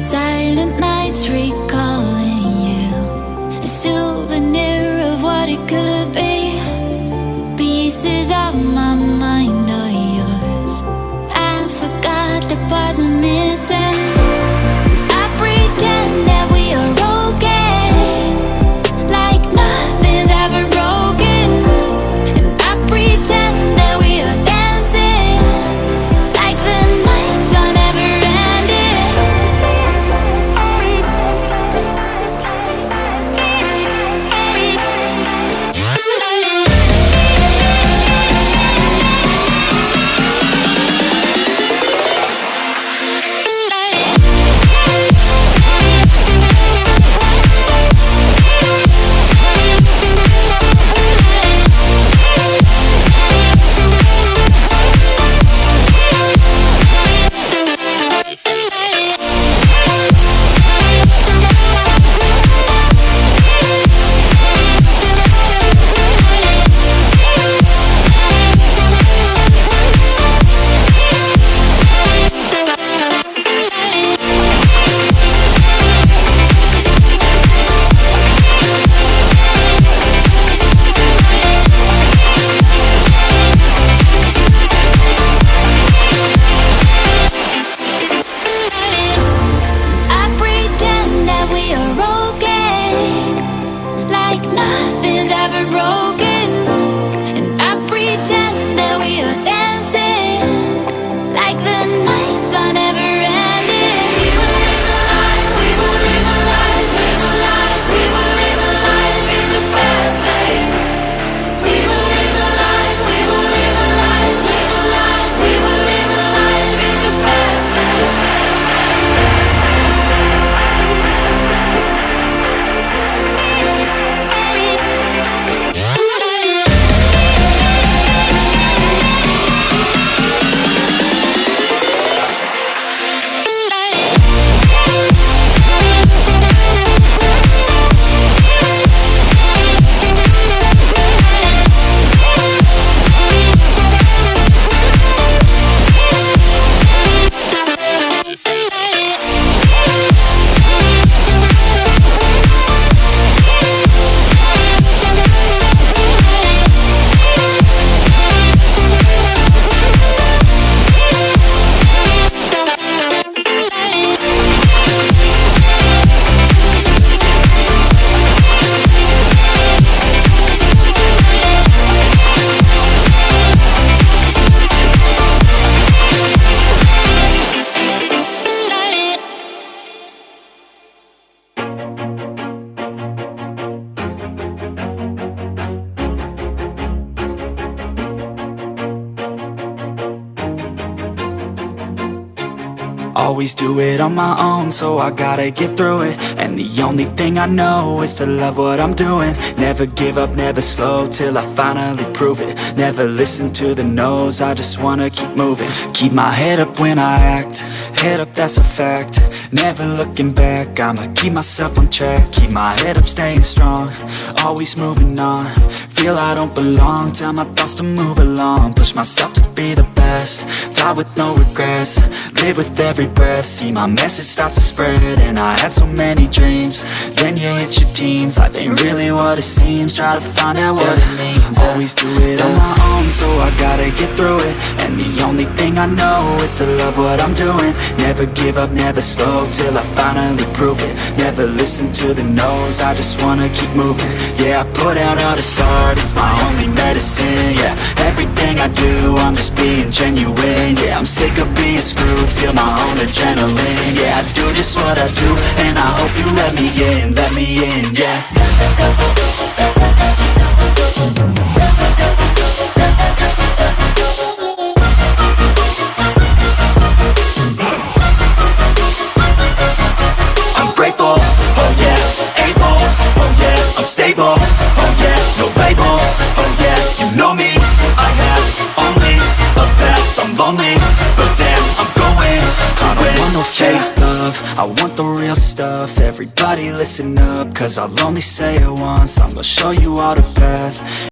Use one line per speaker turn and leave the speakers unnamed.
Silent nights recalling you, a souvenir of what it could be. Pieces of my mind are yours. I forgot the parts I'm missing. I pretend that we are okay, like nothing's ever broken. And I pretend that we are dancing, like the nights are never ending.
Always do it on my own, so I gotta get through it. And the only thing I know is to love what I'm doing. Never give up, never slow, till I finally prove it. Never listen to the no's, I just wanna keep moving. Keep my head up when I act, head up, that's a fact. Never looking back, I'ma keep myself on track. Keep my head up, staying strong, always moving on. Feel I don't belong, tell my thoughts to move along. Push myself to be the best, die with no regrets. Live with every breath, see my message start to spread. And I had so many dreams, then you hit your teens. Life ain't really what it seems, try to find out what it means. Always do it on my own, so I gotta get through it. And the only thing I know is to love what I'm doing. Never give up, never slow, till I finally prove it. Never listen to the no's, I just wanna keep moving. Yeah, I put out all this art, it's my only medicine. Yeah, everything I do, I'm just being genuine. Yeah, I'm sick of being screwed, feel my own adrenaline. Yeah, I do just what I do, and I hope you let me in, yeah. I'm grateful, oh yeah, able, oh yeah, I'm stable, oh yeah, no label, oh yeah, you know me, I have only a path, I'm lonely, but damn, I'm no fake love, I want the real stuff. Everybody listen up, cause I'll only say it once. I'm gonna show you all the path.